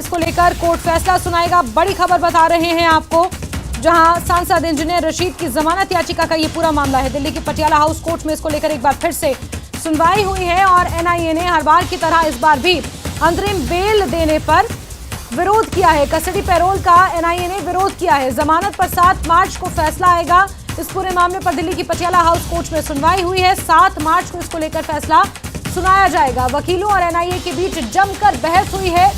इसको लेकर कोर्ट फैसला सुनाएगा। बड़ी खबर बता रहे हैं आपको, जहां सांसद इंजीनियर रशीद की जमानत याचिका का ये पूरा मामला है। दिल्ली की पटियाला हाउस कोर्ट में इसको लेकर एक बार फिर से सुनवाई हुई है और एनआईए ने हर बार की तरह इस बार भी अंतरिम बेल देने पर विरोध किया है। कस्टडी पैरोल का एनआईए ने विरोध किया है। जमानत पर 7 मार्च को फैसला आएगा। इस पूरे मामले पर दिल्ली की पटियाला हाउस कोर्ट में सुनवाई हुई है। 7 मार्च को इसको लेकर फैसला सुनाया जाएगा। वकीलों और एनआईए के बीच जमकर बहस हुई है,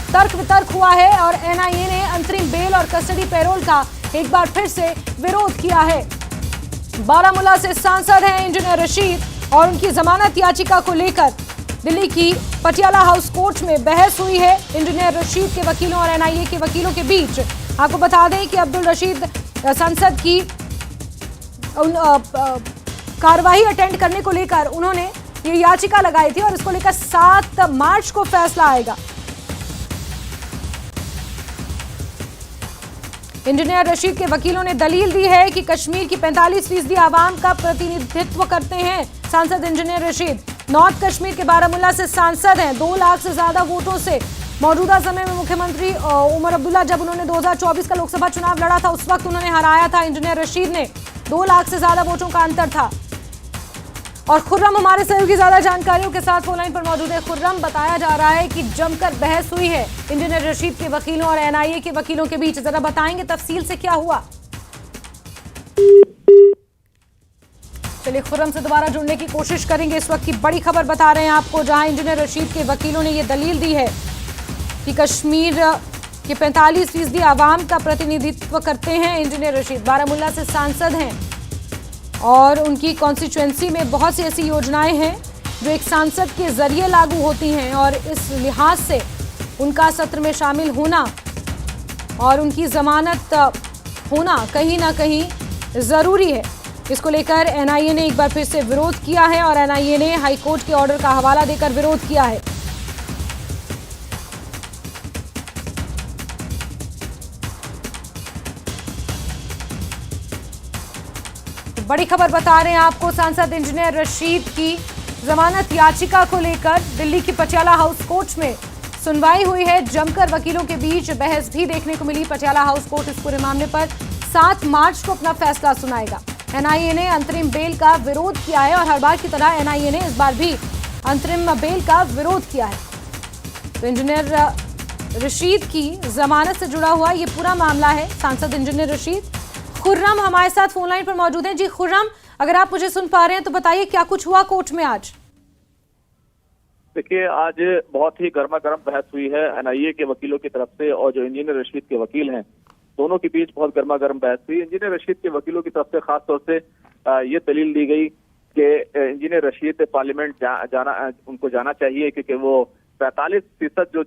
तर्क वितर्क हुआ है और एनआईए ने अंतरिम बेल और कस्टडी पैरोल का एक बार फिर से विरोध किया है। बारामूला से सांसद हैं इंजीनियर रशीद और उनकी जमानत याचिका को लेकर दिल्ली की पटियाला हाउस कोर्ट में बहस हुई है इंजीनियर रशीद के वकीलों और एनआईए के वकीलों के बीच। आपको बता दें कि अब्दुल रशीद संसद की कार्रवाई अटेंड करने को लेकर उन्होंने ये याचिका लगाई थी और इसको लेकर 7 मार्च को फैसला आएगा। इंजीनियर रशीद के वकीलों ने दलील दी है कि कश्मीर की 45% आवाम का प्रतिनिधित्व करते हैं सांसद इंजीनियर रशीद। नॉर्थ कश्मीर के बारामूला से सांसद हैं। 2 लाख से ज्यादा वोटों से मौजूदा समय में मुख्यमंत्री उमर अब्दुल्ला जब उन्होंने 2024 का लोकसभा चुनाव लड़ा था उस वक्त उन्होंने हराया था इंजीनियर रशीद ने। 2 लाख से ज्यादा वोटों का अंतर था। और खुर्रम हमारे सहयोगी ज्यादा जानकारियों के साथ फोन लाइन पर मौजूद है। खुर्रम, बताया जा रहा है कि जमकर बहस हुई है इंजीनियर रशीद के वकीलों और एनआईए के वकीलों के बीच। जरा बताएंगे तफसील से क्या हुआ। चलिए खुर्रम से दोबारा जुड़ने की कोशिश करेंगे। इस वक्त की बड़ी खबर बता रहे हैं आपको, जहां इंजीनियर रशीद के वकीलों ने यह दलील दी है कि कश्मीर के 45% आवाम का प्रतिनिधित्व करते हैं इंजीनियर रशीद। बारामूला से सांसद हैं और उनकी कॉन्स्टिट्यूएंसी में बहुत सी ऐसी योजनाएं हैं जो एक सांसद के जरिए लागू होती हैं और इस लिहाज से उनका सत्र में शामिल होना और उनकी जमानत होना कहीं ना कहीं जरूरी है। इसको लेकर एनआईए ने एक बार फिर से विरोध किया है और एनआईए ने हाईकोर्ट के ऑर्डर का हवाला देकर विरोध किया है। बड़ी खबर बता रहे हैं आपको, सांसद इंजीनियर रशीद की जमानत याचिका को लेकर दिल्ली की पटियाला हाउस कोर्ट में सुनवाई हुई है। जमकर वकीलों के बीच बहस भी देखने को मिली। पटियाला हाउस कोर्ट इस पूरे मामले पर 7 मार्च को अपना फैसला सुनाएगा। एनआईए ने अंतरिम बेल का विरोध किया है और हर बार की तरह एनआईए ने इस बार भी अंतरिम बेल का विरोध किया है। तो इंजीनियर रशीद की जमानत से जुड़ा हुआ ये पूरा मामला है। सांसद इंजीनियर रशीद। खुर्रम हमारे साथ फोन लाइन पर मौजूद हैं। जी खुर्रम, अगर आप मुझे सुन पा रहे हैं तो बताइए क्या कुछ हुआ कोर्ट में आज। देखिए, आज बहुत ही गर्मा गर्म बहस हुई है एनआईए के वकीलों की तरफ से और जो इंजीनियर रशीद के वकील हैं दोनों के बीच बहुत गर्मा गर्म बहस हुई। इंजीनियर रशीद के वकीलों की तरफ से खास तौर से ये दलील दी गई कि इंजीनियर रशीद पार्लियामेंट उनको जाना चाहिए क्योंकि वो 45% जो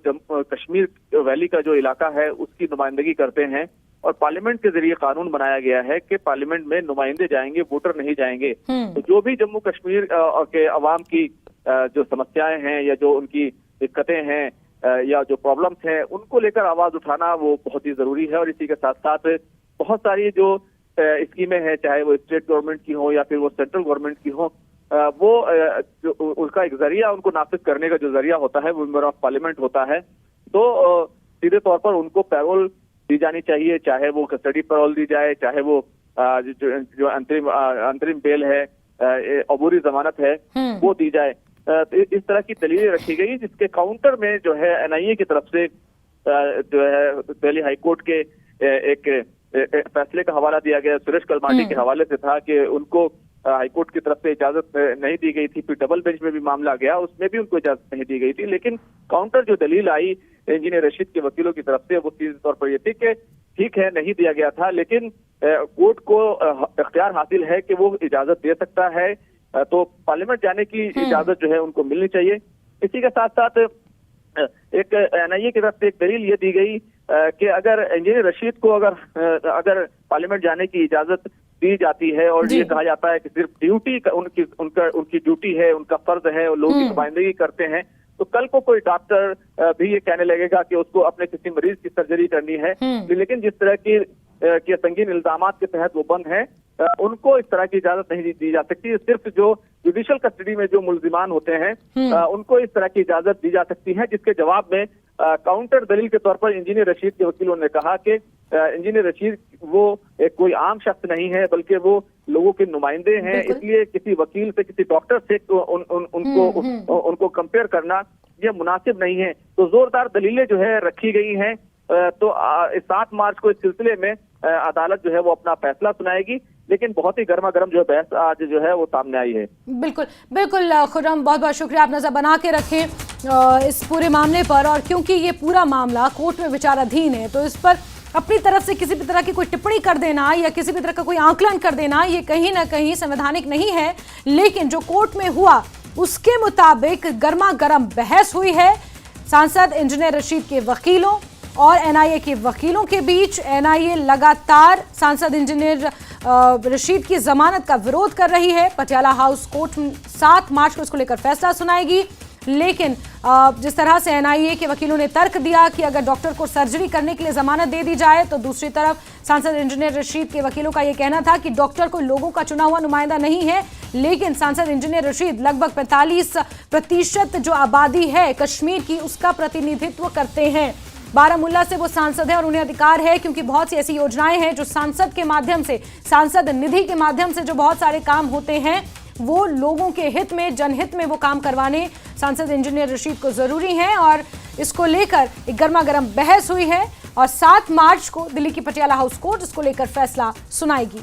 कश्मीर वैली का जो इलाका है उसकी नुमाइंदगी करते हैं और पार्लियामेंट के जरिए कानून बनाया गया है कि पार्लियामेंट में नुमाइंदे जाएंगे, वोटर नहीं जाएंगे। तो जो भी जम्मू कश्मीर के अवाम की जो समस्याएं हैं या जो उनकी दिक्कतें हैं या जो प्रॉब्लम्स हैं उनको लेकर आवाज उठाना वो बहुत ही जरूरी है। और इसी के साथ साथ बहुत सारी जो स्कीमें हैं, चाहे वो स्टेट गवर्नमेंट की हो या फिर वो सेंट्रल गवर्नमेंट की हो, वो जो उसका एक जरिया उनको नाफिज करने का जो जरिया होता है वो मेंबर ऑफ पार्लियामेंट होता है। तो सीधे तौर पर उनको पैरोल दी जानी चाहिए, चाहे वो कस्टडी पैरोल दी जाए, चाहे वो जो अंतरिम बेल है, अबूरी जमानत है वो दी जाए। तो इस तरह की दलीलें रखी गई जिसके काउंटर में जो है एनआईए की तरफ से जो है दिल्ली हाईकोर्ट के एक फैसले का हवाला दिया गया। सुरेश कलमाडी के हवाले से था कि उनको हाईकोर्ट की तरफ से इजाजत नहीं दी गई थी। फिर डबल बेंच में भी मामला गया, उसमें भी उनको इजाजत नहीं दी गई थी। लेकिन काउंटर जो दलील आई इंजीनियर रशीद के वकीलों की तरफ से वो सीधे तौर पर ये थी कि ठीक है नहीं दिया गया था लेकिन कोर्ट को इख्तियार हासिल है कि वो इजाजत दे सकता है, तो पार्लियामेंट जाने की इजाजत जो है उनको मिलनी चाहिए। इसी के साथ साथ एक एनआईए की तरफ से एक दलील ये दी गई कि अगर इंजीनियर रशीद को अगर पार्लियामेंट जाने की इजाजत दी जाती है और ये कहा जाता है कि सिर्फ ड्यूटी उनकी ड्यूटी है, उनका फर्ज है और लोगों की नुमाइंदगी करते हैं, तो कल को कोई डॉक्टर भी ये कहने लगेगा कि उसको अपने किसी मरीज की सर्जरी करनी है, लेकिन जिस तरह की संगीन इल्जामात के तहत वो बंद है, उनको इस तरह की इजाजत नहीं दी जा सकती। सिर्फ जो जुडिशियल कस्टडी में जो मुल्जिमान होते हैं उनको इस तरह की इजाजत दी जा सकती है, जिसके जवाब में काउंटर दलील के तौर पर इंजीनियर रशीद के वकीलों ने कहा कि इंजीनियर रशीद वो कोई आम शख्स नहीं है, बल्कि वो लोगों के नुमाइंदे हैं, इसलिए किसी वकील से, किसी डॉक्टर से उनको कंपेयर करना ये मुनासिब नहीं है। तो जोरदार दलीलें जो है रखी गई हैं। तो 7 मार्च को इस सिलसिले में अदालत जो है वो अपना फैसला सुनाएगी, लेकिन बहुत ही गर्मा गर्म जो है बहस आज जो है वो सामने आई है। बिल्कुल बिल्कुल खुर्रम, बहुत बहुत शुक्रिया, आप नजर बना के रखें इस पूरे मामले पर। और क्योंकि ये पूरा मामला कोर्ट में विचाराधीन है, तो इस पर अपनी तरफ से किसी भी तरह की कोई टिप्पणी कर देना या किसी भी तरह का कोई आकलन कर देना ये कहीं ना कहीं संवैधानिक नहीं है। लेकिन जो कोर्ट में हुआ उसके मुताबिक गर्मा गर्म बहस हुई है सांसद इंजीनियर रशीद के वकीलों और एनआईए के वकीलों के बीच। एनआईए लगातार सांसद इंजीनियर रशीद की जमानत का विरोध कर रही है। पटियाला हाउस कोर्ट 7 मार्च को इसको लेकर फैसला सुनाएगी। लेकिन जिस तरह से एनआईए के वकीलों ने तर्क दिया कि अगर डॉक्टर को सर्जरी करने के लिए जमानत दे दी जाए, तो दूसरी तरफ सांसद इंजीनियर रशीद के वकीलों का यह कहना था कि डॉक्टर कोई लोगों का चुना हुआ नुमाइंदा नहीं है। लेकिन सांसद इंजीनियर रशीद लगभग 45% जो आबादी है कश्मीर की, उसका प्रतिनिधित्व करते हैं। बारामूला से वो सांसद है और उन्हें अधिकार है, क्योंकि बहुत सी ऐसी योजनाएं हैं जो सांसद के माध्यम से, सांसद निधि के माध्यम से जो बहुत सारे काम होते हैं, वो लोगों के हित में, जनहित में वो काम करवाने सांसद इंजीनियर रशीद को जरूरी है। और इसको लेकर एक गर्मा गर्म बहस हुई है और 7 मार्च को दिल्ली की पटियाला हाउस कोर्ट इसको लेकर फैसला सुनाएगी।